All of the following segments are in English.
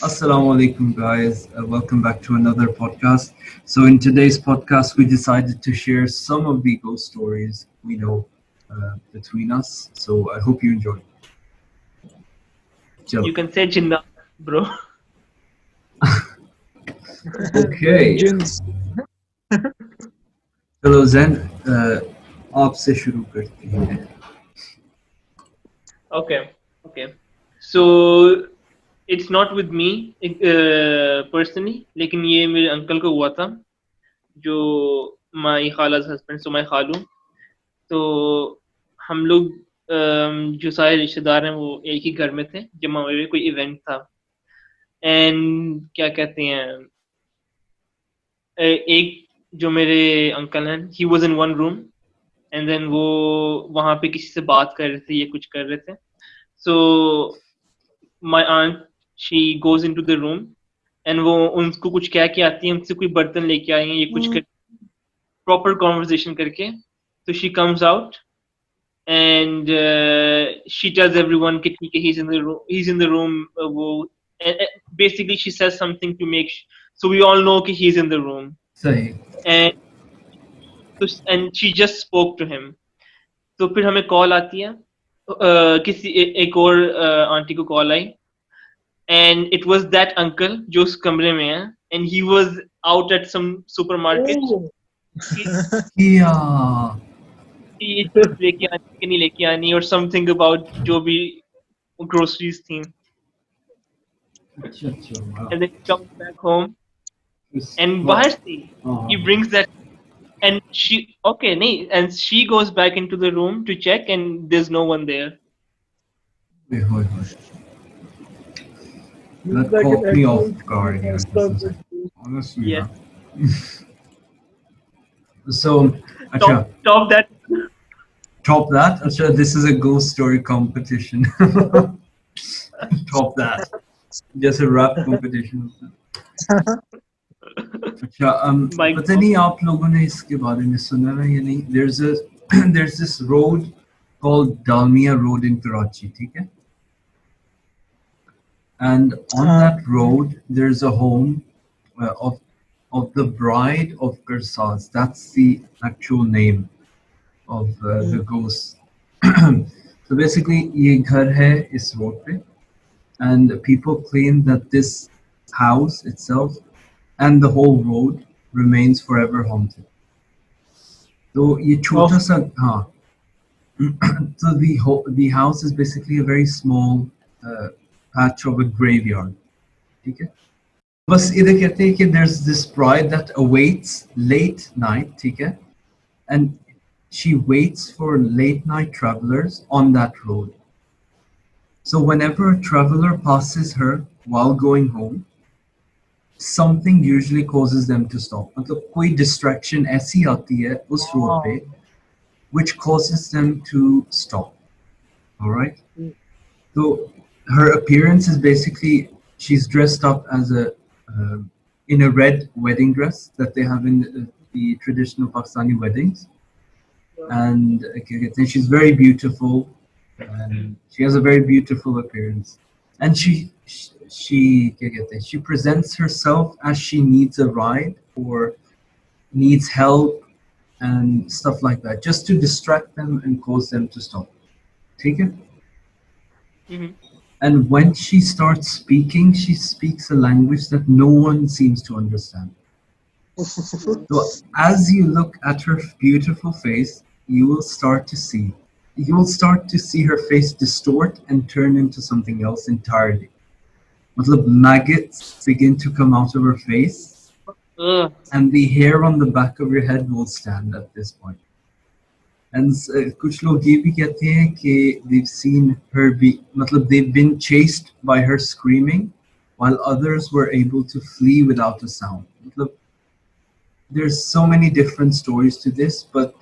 Assalamu alaikum, guys. Welcome back to another podcast. So, in today's podcast, we decided to share some of the ghost stories we know between us. So, I hope you enjoy. Chalo. You can say Jinnah, bro. Okay. Jinns. चलो जैन आपसे शुरू करते हैं. Okay. So it's not with me personally, लेकिन ये मेरे uncle को हुआ था, जो my खाला's husband, so my खालू. तो हम लोग जो सारे रिश्तेदार हैं वो एक ही घर में थे जब हमारे कोई इवेंट था. एंड क्या कहते हैं, एक जो मेरे अंकल हैं, he was in one room and then वो वहाँ पे किसी से बात कर रहे थे या कुछ कर रहे थे. So my aunt, she goes into the room and वो उनको कुछ कह के आती है, उनसे कोई बर्तन लेके आई हैं या कुछ कर proper conversation करके. So she comes out and she tells everyone कि ठीक है, he's in the room. वो basically she says something to make so we all know कि he's in the room. सही. And she just spoke to him. तो फिर हमें call आती है, किसी एक और आंटी को call I, and it was that uncle जो उस कमरे में है, and he was out at some supermarket. Yeah. ये चीज़ लेके आनी कि नहीं लेके आनी, or something about जो भी groceries थी. अच्छा अच्छा. Wow. And then he comes back home and Wow. बाहर से he brings that, and she goes back into the room to check and there's no one there. Wait, hold on. That caught me off guard. Yeah, this is honestly. Yeah. So, acha, Top that. top that. Acha, this is a ghost story competition. Top that. Just a rap competition. अच्छा My पता नहीं आप लोगों ने इसके बारे में सुना है या नहीं. There's this road called Dalmia Road in Karachi, ठीक है? And on that road there's a home of the bride of Karsaz. That's the actual name of the ghost. So basically ये घर है इस road पे, and people claim that this house itself and the whole road remains forever haunted. So ये छोटा सा हाँ. So the house is basically a very small patch of a graveyard. ठीक है? बस इधर कहते हैं कि there's this bride that awaits late night, ठीक है? And she waits for late night travelers on that road. So whenever a traveler passes her while going home, something usually causes them to stop. मतलब कोई distraction ऐसी आती है उस road पे which causes them to stop. All right? So her appearance is basically she's dressed up as in a red wedding dress that they have in the traditional Pakistani weddings. And she's very beautiful, and she has a very beautiful appearance, and she presents herself as she needs a ride or needs help and stuff like that, just to distract them and cause them to stop. Take it. Mhm. And when she starts speaking, she speaks a language that no one seems to understand. So as you look at her beautiful face, you will start to see her face distort and turn into something else entirely. Matlab, maggots begin to come out of her face, and the hair on the back of your head will stand at this point. And कुछ लोग ये भी कहते हैं कि they've seen her they've been chased by her screaming, while others were able to flee without a sound. There's so many different stories to this, but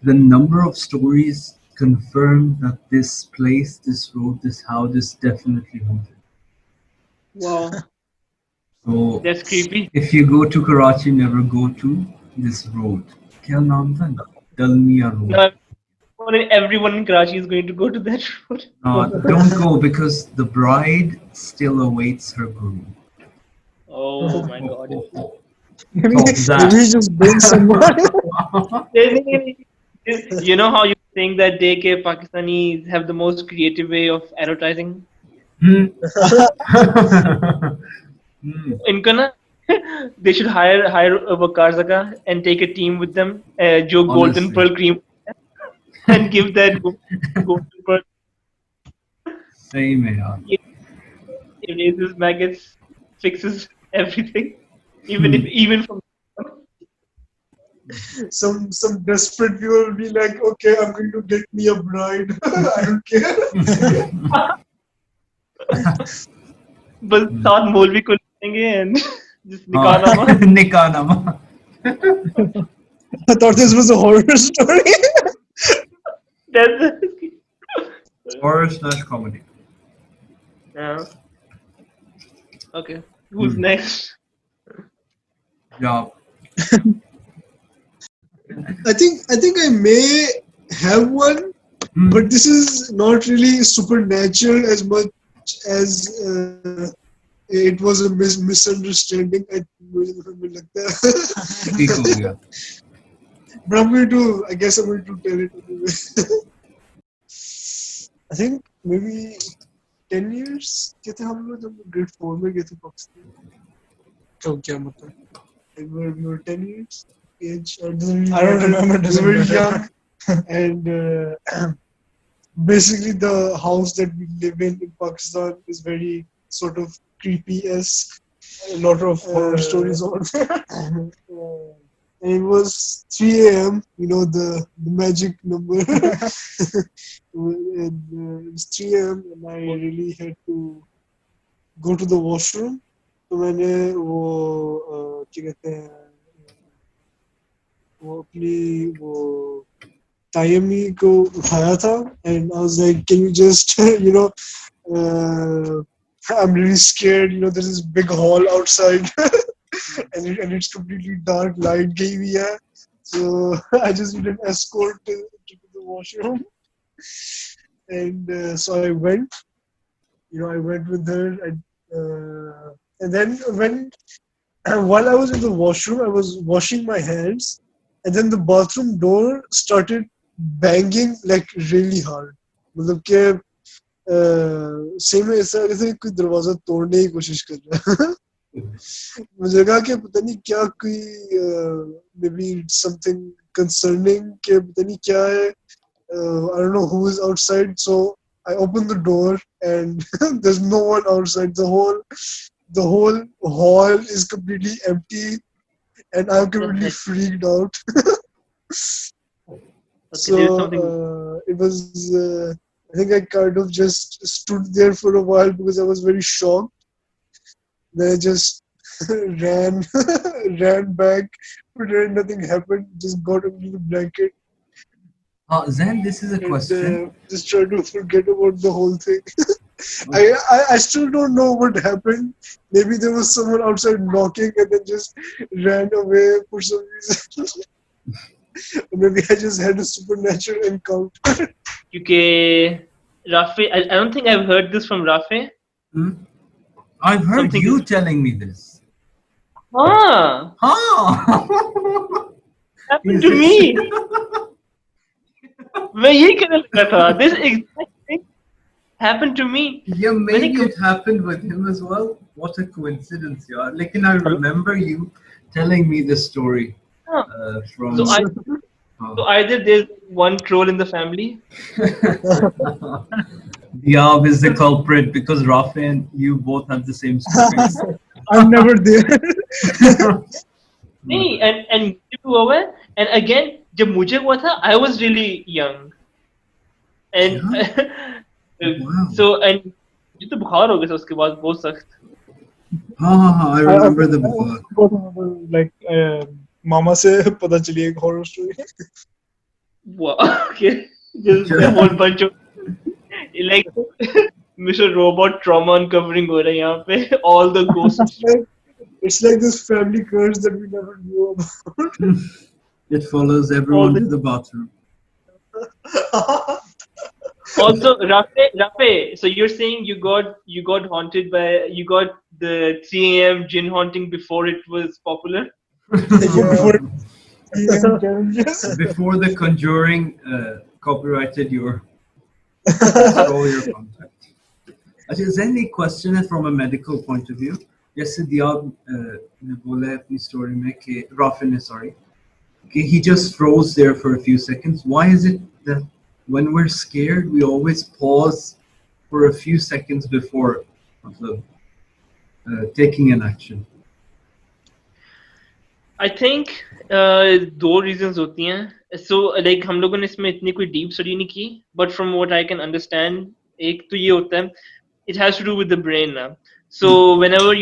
the number of stories confirm that this place, this road, this house is definitely haunted. Wow. So That's creepy. if you go to Karachi, never go to this road. क्या नाम था? Dalmia Road. Now, everyone in Karachi is going to go to that road. Don't go, because the bride still awaits her groom. Oh my God. Maybe, Top that. maybe he just brings someone. You know how you're saying that day ke Pakistanis have the most creative way of advertising? Hmm. Hmm. इनका ना they should hire a Wakarzaka and take a team with them, जो golden Honestly, pearl cream and give that golden pearl. same here. It erases maggots, fixes everything, Hmm. even from. Some desperate people will be like, okay, I'm going to get me a bride. I don't care. बस साथ मौलवी को लेंगे and just हाँ, निकाहनामा. निकाहनामा. I thought this was a horror story. That's Horror/comedy. yeah. Okay. Who's Hmm. next? Yeah. I think I may have one, Hmm. but this is not really supernatural as much as it was a misunderstanding. मुझे लगता है. ठीक हो गया. But I guess I'm going to tell it anyway. I think maybe 10 years के थे हम लोग जब grade 4 में गए थे पाकिस्तान. तो क्या मतलब? We were 10 years age. I don't remember. We were young, and basically the house that we live in Pakistan is very sort of creepy-esque. A lot of horror stories on there. And it was 3 a.m. You know the magic number. And it was 3 a.m. and I really had to go to the washroom. तो मैंने वो क्या कहते हैं वो अपनी वो तायमी को उठाया था and I was like, can you just I'm really scared, there's this big hall outside and it's completely dark, light गई हुई है, so I just need an escort to the washroom. And so I went with her, and then while I was in the washroom, I was washing my hands, and then the bathroom door started banging like really hard. मतलब कि same में ऐसा लगा था कोई दरवाजा तोड़ने की कोशिश कर रहा है. मुझे लगा कि पता नहीं क्या कोई maybe something concerning कि पता नहीं क्या है. I don't know who is outside, so I opened the door and there's no one outside. The whole hall is completely empty, and I'm completely freaked out. Okay, there's something. It was. I think I kind of just stood there for a while because I was very shocked. Then I just ran back, pretended nothing happened. Just got under the blanket. Zen, this is a question. And just try to forget about the whole thing. I still don't know what happened. Maybe there was someone outside knocking and then just ran away for some reason. Or maybe I just had a supernatural encounter. क्योंकि Rafe, I don't think I've heard this from Rafe. Hmm? I've heard Something you is- telling me this. हाँ, happened to me. मैं यही कहने लगा था. This exact thing happened to me. Yeah, maybe it happened with him as well. What a coincidence, yeah. Like, I remember you telling me this story Huh. from. So either there's one troll in the family. Diab is the culprit because Rafi and you both have the same stories. I'm never there. नहीं, and मुझे भी हुआ है. And again, जब मुझे हुआ था, I was really young. And Wow. so and मुझे तो बुखार हो गया था उसके बाद बहुत सख्त. I remember the before. Like मामा से पता चली एक horror story. Wow. Okay. Just a whole bunch of like Mr. Robot trauma uncovering हो रहा है यहाँ पे. All the ghosts. It's like this family curse that we never knew about. It follows everyone to the bathroom. Also, Rafe, so you're saying you got haunted by, you got the 3 a.m. Jinn haunting before it was popular. Before challenges. Before the Conjuring copyrighted your stole your contact. अच्छा, is there any question from a medical point of view? जैसे दियाब ने बोला है अपनी story में कि Rafin is sorry कि he just froze there for a few seconds. Why is it that when we're scared we always pause for a few seconds before मतलब, taking an action? I think दो reasons होती हैं. So like हम लोगों ने इसमें इतनी कोई deep study नहीं की, but from what I can understand, एक तो ये होता है, it has to do with the brain now. So whenever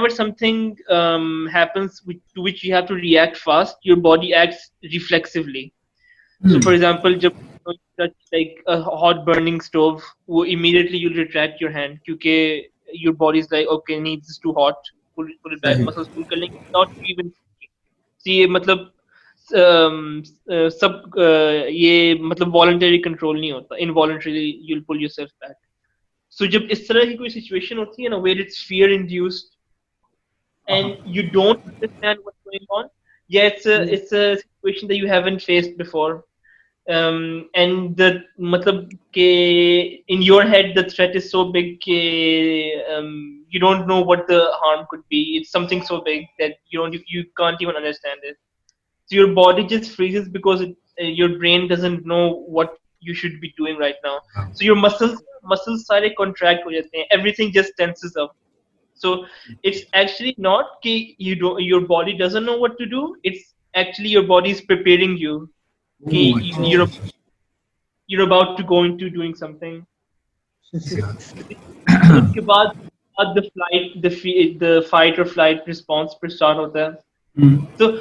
something happens to which you have to react fast, your body acts reflexively. So for example, जब you touch like a hot burning stove, वो immediately you'll retract your hand क्योंकि your body's like okay, needs is too hot, pull it back, सही. muscles pull कर लेंगे, not even thinking. So ये मतलब सब ये मतलब voluntary control नहीं होता, involuntarily you'll pull yourself back. So जब इस तरह की कोई situation होती है ना where it's fear induced and you don't understand what's going on, yeah, it's a situation that you haven't faced before. And the matlab ke in your head the threat is so big ke you don't know what the harm could be. It's something so big that you can't even understand it. So your body just freezes because your brain doesn't know what you should be doing right now. So your muscles सारे contract हो जाते हैं. Everything just tenses up. So it's actually not कि your body doesn't know what to do. It's actually your body is preparing you. कि Oh, you're about to go into doing something. yeah. उसके बाद the fight or flight response पर start होता है. So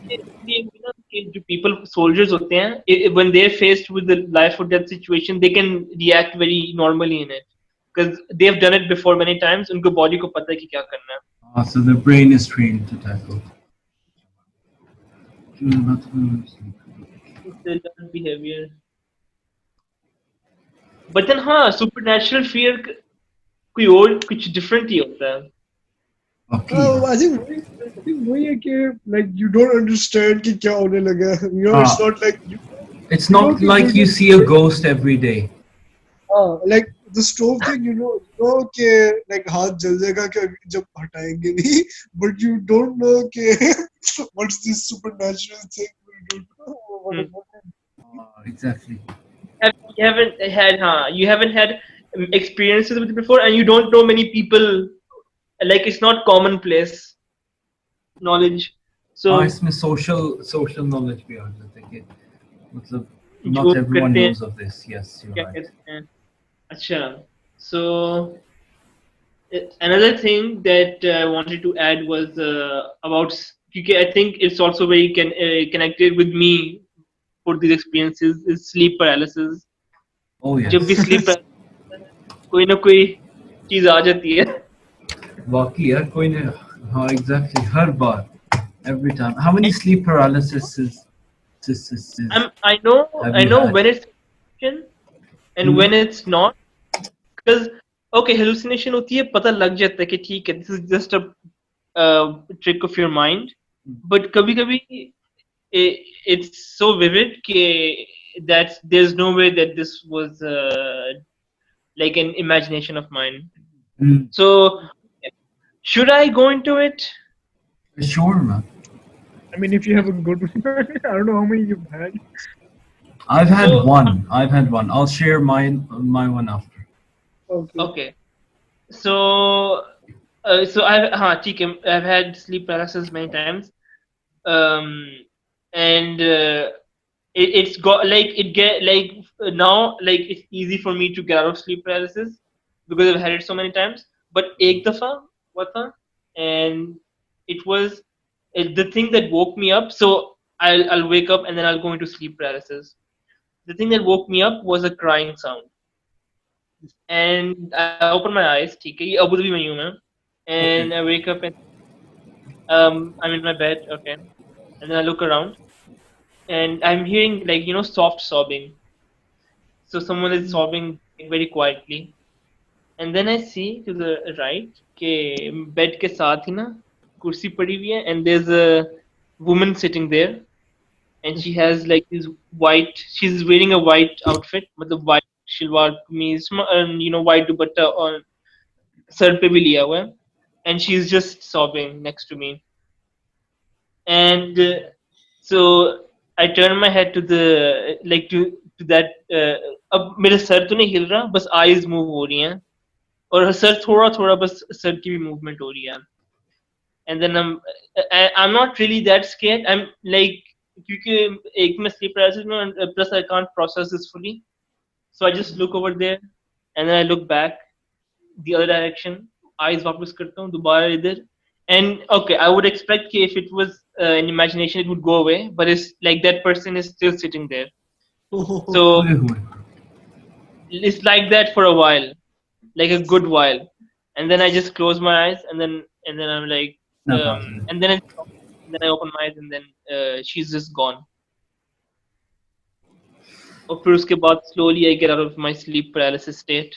जो people soldiers होते हैं, when they're faced with the life or death situation, they can react very normally in it because they've done it before many times. उनको body को पता है कि क्या करना है. So the brain is trained to tackle. It's a learned behavior. But then हाँ, supernatural fear कोई और कुछ different ही होता है. Okay. I think वही है कि like you don't understand कि क्या होने लगा है. You know, it's not like It's not like you see a ghost every day. like the stove thing, you know कि like हाथ जल जाएगा कि जब हटाएंगे नहीं, but you don't know कि what's this supernatural thing we don't know what is happening. Exactly. You haven't had experiences with it before, and you don't know many people. Like it's not commonplace knowledge. So इसमें social knowledge भी आ जाता है कि मतलब जो not everyone करते हैं, knows of this. Yes, you're क्या right. कहते हैं? अच्छा. So another thing that I wanted to add was about because I think it's also very connected with me for these experiences is sleep paralysis. Oh जब भी yes. sleep paralysis कोई ना कोई चीज आ जाती है. वाकई यार कोई ने हाँ exactly her bar every time. How many sleep paralysis I know have you had? when it's hallucination and when it's not, because okay, hallucination होती है, पता लग जाता है कि ठीक है, this is just a trick of your mind, but कभी कभी it's so vivid कि that there's no way that this was like an imagination of mine. So should I go into it? Sure, man. I mean, if you have a good one, I don't know how many you've had. I've had So- one. I'll share my one after. Okay. So ठीक है, I've had sleep paralysis many times. And it's got like it get like now like it's easy for me to get out of sleep paralysis because I've had it so many times. But एक दफा हुआ था, and it was the thing that woke me up. So I'll wake up and then I'll go into sleep paralysis. The thing that woke me up was a crying sound, and I open my eyes. ठीक है, ये Abu Dhabi में ही हूँ मैं, and I wake up and I'm in my bed. Okay, and then I look around and I'm hearing like soft sobbing. So someone is sobbing very quietly, and then I see to the right के bed के साथ ही ना कुर्सी पड़ी हुई है, and there's a woman sitting there, and she has like this white. She's wearing a white outfit, मतलब white salwar कमीज, white दुपट्टा और सर पे भी लिया हुआ है, and she's just sobbing next to me, and so I turn my head to the like to that. अब मेरा सर तो नहीं हिल रहा, बस eyes move हो रही हैं, और सर थोड़ा थोड़ा बस सर की भी movement हो रही है, and then I'm not really that scared. I'm like क्योंकि एक मैं sleep paralysis में हूँ, plus I can't process this fully, so I just look over there, and then I look back the other direction, eyes वापस करता हूँ दोबारा इधर, and okay, I would expect कि if it was an imagination it would go away, but it's like that person is still sitting there, so हुए हुए it's like that for a while, like a good while, and then I just close my eyes, and then I'm like, ना पागल and then then I open my eyes, and then she's just gone. और फिर उसके बाद slowly I get out of my sleep paralysis state.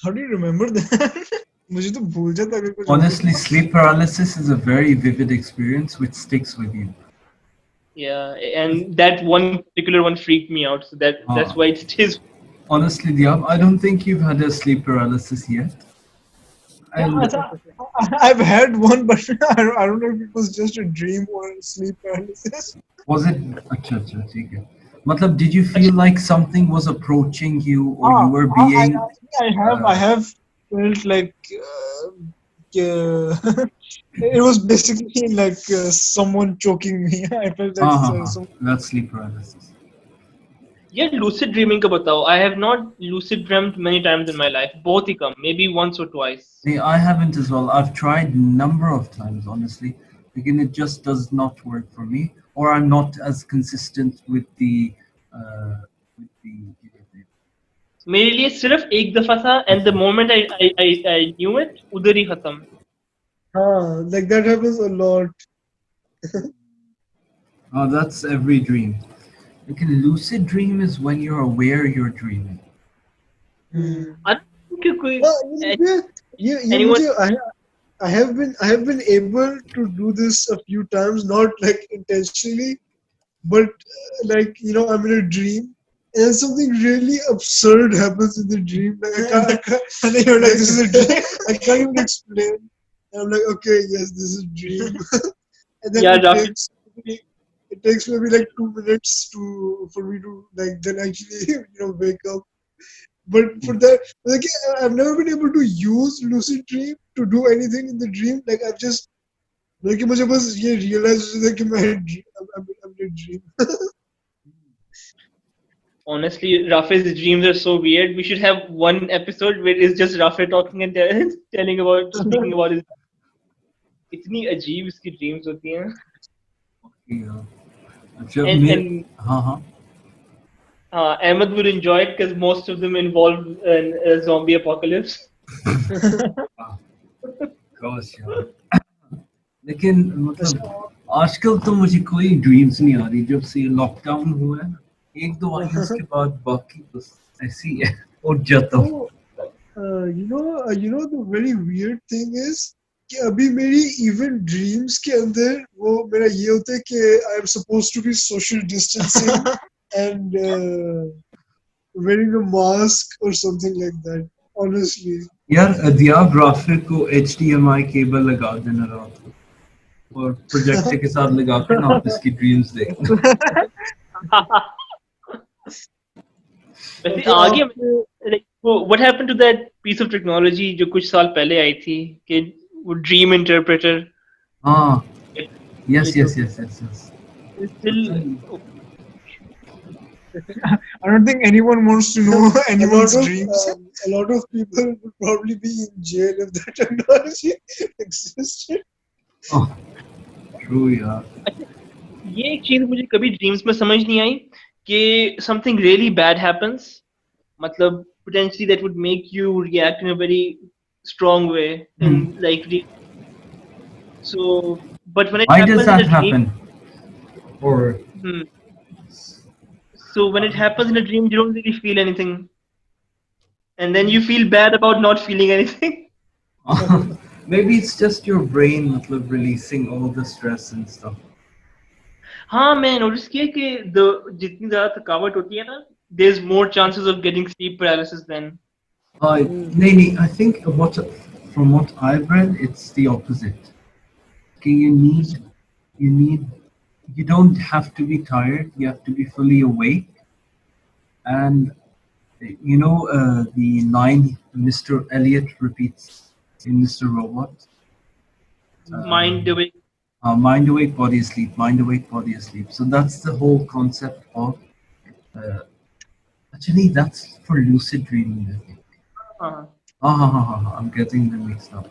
How do you remember that? मुझे तो भूल जाता अगर कुछ honestly sleep paralysis is a very vivid experience which sticks with you. Yeah, and that one particular one freaked me out, so that's why it stays. Honestly, Diab, I don't think you've had a sleep paralysis yet. And I've had one, but I don't know if it was just a dream or sleep paralysis. was it? Acha, acha, theek hai. Matlab, did you feel like something was approaching you, or you were being? I have felt like it was basically like someone choking me. I felt that That's sleep paralysis. Yeah, lucid dreaming का बताओ. I have not lucid dreamt many times in my life. बहुत ही कम, maybe once or twice. See, I haven't as well. I've tried number of times, honestly. Again, it just does not work for me, or I'm not as consistent with the. मेरे लिए सिर्फ एक दफा था, and the moment I knew it, उधर ही खत्म. Like that happens a lot. Oh, that's every dream. Like a lucid dream is when you're aware you're dreaming. I don't think you could. Anyone? I have been able to do this a few times, not like intentionally, but like I'm in a dream and something really absurd happens in the dream. Like I can't and then you're like, this is a dream. I can't even explain. And I'm like, okay, yes, this is a dream. And then it takes maybe like 2 minutes for me to like then actually wake up. But for that, like I've never been able to use lucid dream to do anything in the dream. Like I've just like मुझे बस ये realize होता है कि I'm in a dream. Honestly, Rafe's dreams are so weird. We should have one episode where it's just Rafe talking and speaking about his. इतनी अजीब इसकी dreams होती हैं. And Ahmed would enjoy it because most of them involve a zombie apocalypse. Gosh, यार. लेकिन मतलब आजकल तो मुझे कोई ड्रीम्स नहीं आ रही जब से लॉकडाउन हुआ है. एक दो आई उसके बाद बाकी बस ऐसी है उठ जाता हूँ. You know the very weird thing is कि अभी मेरी even dreams के अंदर वो मेरा ये होता है कि I am supposed to be social distancing and wearing a mask or something like that. Honestly. यार दियाब राफे को HDMI केबल लगा देना रात को और प्रोजेक्टर के साथ लगा के ना आप इसकी ड्रीम्स देखना. वैसे आगे like what happened to that piece of technology जो कुछ साल पहले आई थी कि वो dream interpreter. हाँ. Yes. It's still. I don't think anyone wants to know anyone's dreams. A lot of people would probably be in jail if that technology existed. Oh, true यार. ये एक चीज मुझे कभी ड्रीम्स में समझ नहीं आई कि something really bad happens, मतलब potentially that would make you react in a very strong way and like so but when it Why happens does that in a dream, happen? Or so when it happens in a dream you don't really feel anything, and then you feel bad about not feeling anything. Maybe it's just your brain matlab, releasing all the stress and stuff. हाँ मैं notice किया कि जितनी ज्यादा थकावट होती है ना, there's more chances of getting sleep paralysis then. नहीं नहीं, I think from what I've read, it's the opposite. Okay, you need you don't have to be tired. You have to be fully awake. And you know the line Mr. Elliot repeats in Mr. Robot. Mind away. Mind awake, body asleep. Mind awake, body asleep. So that's the whole concept of. Uh, Actually, that's for lucid dreaming, I think. हाँ. I'm getting them mixed up.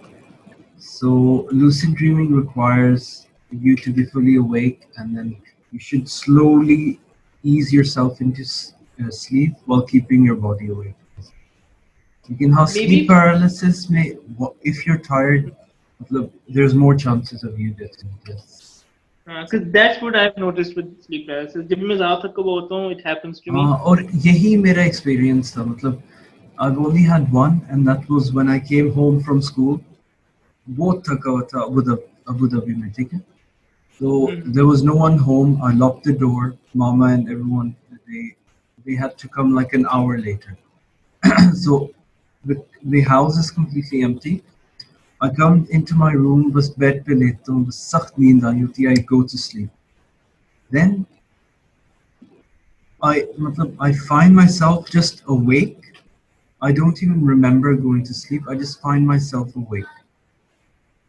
So lucid dreaming requires you to be fully awake, and then you should slowly ease yourself into sleep while keeping your body awake. You can have sleep Maybe paralysis. If you're tired, look, there's more chances of you getting this. because that's what I've noticed with sleep paralysis. जब मैं ज्यादा थका हुआ होता हूँ, it happens to me. और यही मेरा experience था. मतलब I've only had one, and that was when I came home from school. बहुत थका हुआ था Abu Dhabi में, ठीक है? So there was no one home. I locked the door. Mama and everyone, they had to come like an hour later. So the house is completely empty. I come into my room, बस bed पे लेता हूँ, बस सख्त नींद आई होती है, I go to sleep. Then I find myself just awake. I don't even remember going to sleep. I just find myself awake.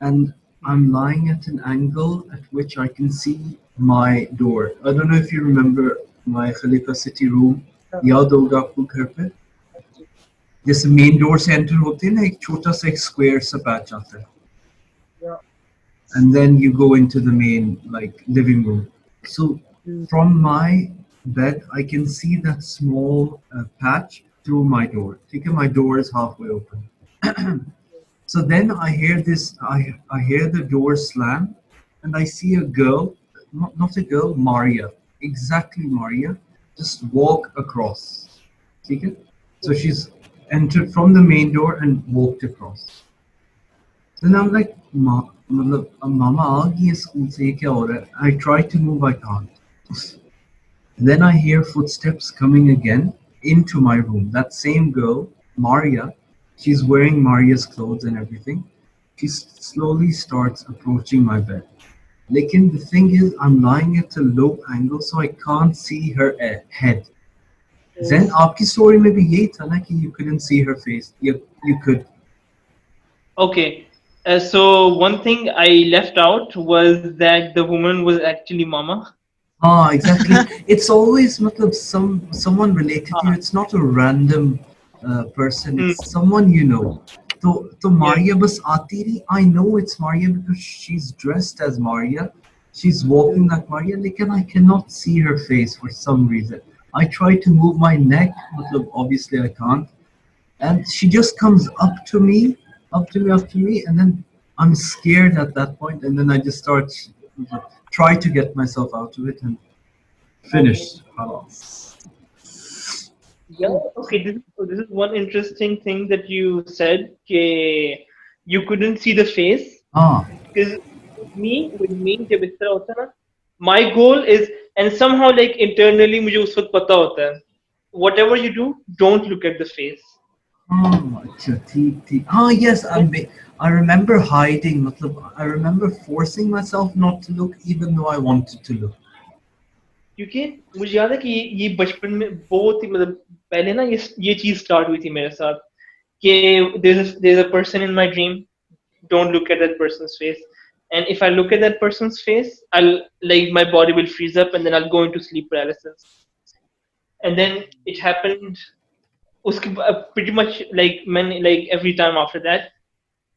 And I'm lying at an angle at which I can see my door. I don't know if you remember my Khalifa City room. याद होगा आपको घर पे? जैसे main door से enter होते हैं ना, एक छोटा सा एक स्क्वायर सा पैच आता है. Yeah. And then you go into the main like living room. So from my bed, I can see that small patch through my door. ठीक है, my door is halfway open. So then I hear this. I hear the door slam, and I see a girl, not a girl, Maria, exactly Maria, just walk across. Okay? So she's entered from the main door and walked across. Then I'm like, Mama, aa gayi hai school se, ye kya ho raha hai? I try to move, I can't. Then I hear footsteps coming again into my room. That same girl, Maria, she's wearing Maria's clothes and everything. She slowly starts approaching my bed. Lekin the thing is, I'm lying at a low angle, so I can't see her head. Then, आपकी story में भी यही था ना कि you couldn't see her face. You could. Okay. So one thing I left out was that the woman was actually Mama. Exactly. It's always matlab, someone related to you. It's not a random person. It's someone you know. So Maria bas aati rahi. I know it's Maria because she's dressed as Maria. She's walking like Maria. Lekin I cannot see her face for some reason. I try to move my neck. Matlab, obviously I can't. And she just comes up to me, and then I'm scared at that point, and then I just start try to get myself out of it and finish. Yeah. Okay. This is one interesting thing that you said. You couldn't see the face. Because with me जब इस तरह होता है ना, my goal is, and somehow like internally मुझे उस वक्त पता होता है, whatever you do, don't look at the face. Yes, I remember hiding. I remember forcing myself not to look even though I wanted to look. क्योंकि मुझे याद है कि ये बचपन में बहुत ही मतलब पहले ना ये चीज स्टार्ट हुई थी मेरे साथ कि there's a person in my dream, don't look at that person's face, and if I look at that person's face, I'll like my body will freeze up and then I'll go into sleep paralysis. And then it happened उसके pretty much like मैंने like every time after that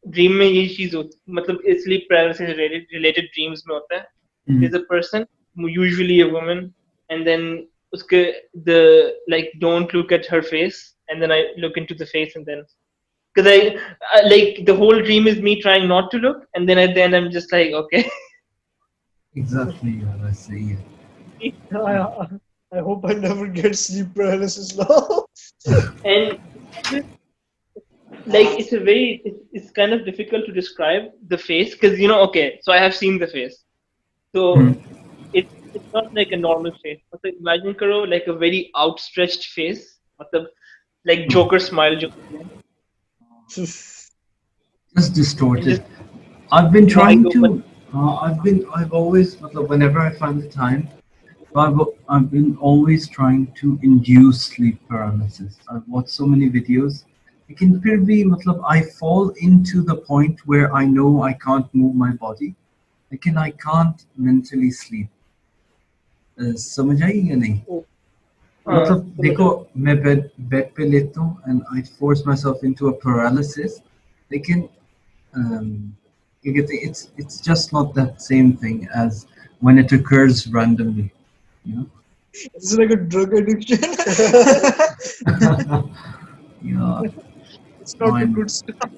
dream में ये चीज मतलब sleep paralysis related dreams में होता है. There's a person, usually a woman, and then uske the like don't look at her face, and then I look into the face, and then because I like the whole dream is me trying not to look, and then at the end I'm just like okay. Exactly, I see it. I hope I never get sleep paralysis now. And like it's kind of difficult to describe the face because okay, so I have seen the face, so it's not like a normal face. मतलब imagine करो like a very outstretched face, मतलब like Joker smile जो होती है, Just and distorted. just I've been wide trying open. to. I've always, whenever I find the time, I've been always trying to induce sleep paralysis. I've watched so many videos. लेकिन फिर भी I fall into the point where I know I can't move my body. लेकिन I can't mentally sleep. समझ आई या नहीं? हाँ समझ देखो रहा हूँ. मैं बेड पे लेता हूँ and I force myself into a paralysis. लेकिन um, you get it's just not that same thing as when it occurs randomly. You know? It's like a drug addiction. Yeah, It's not the fine. good stuff.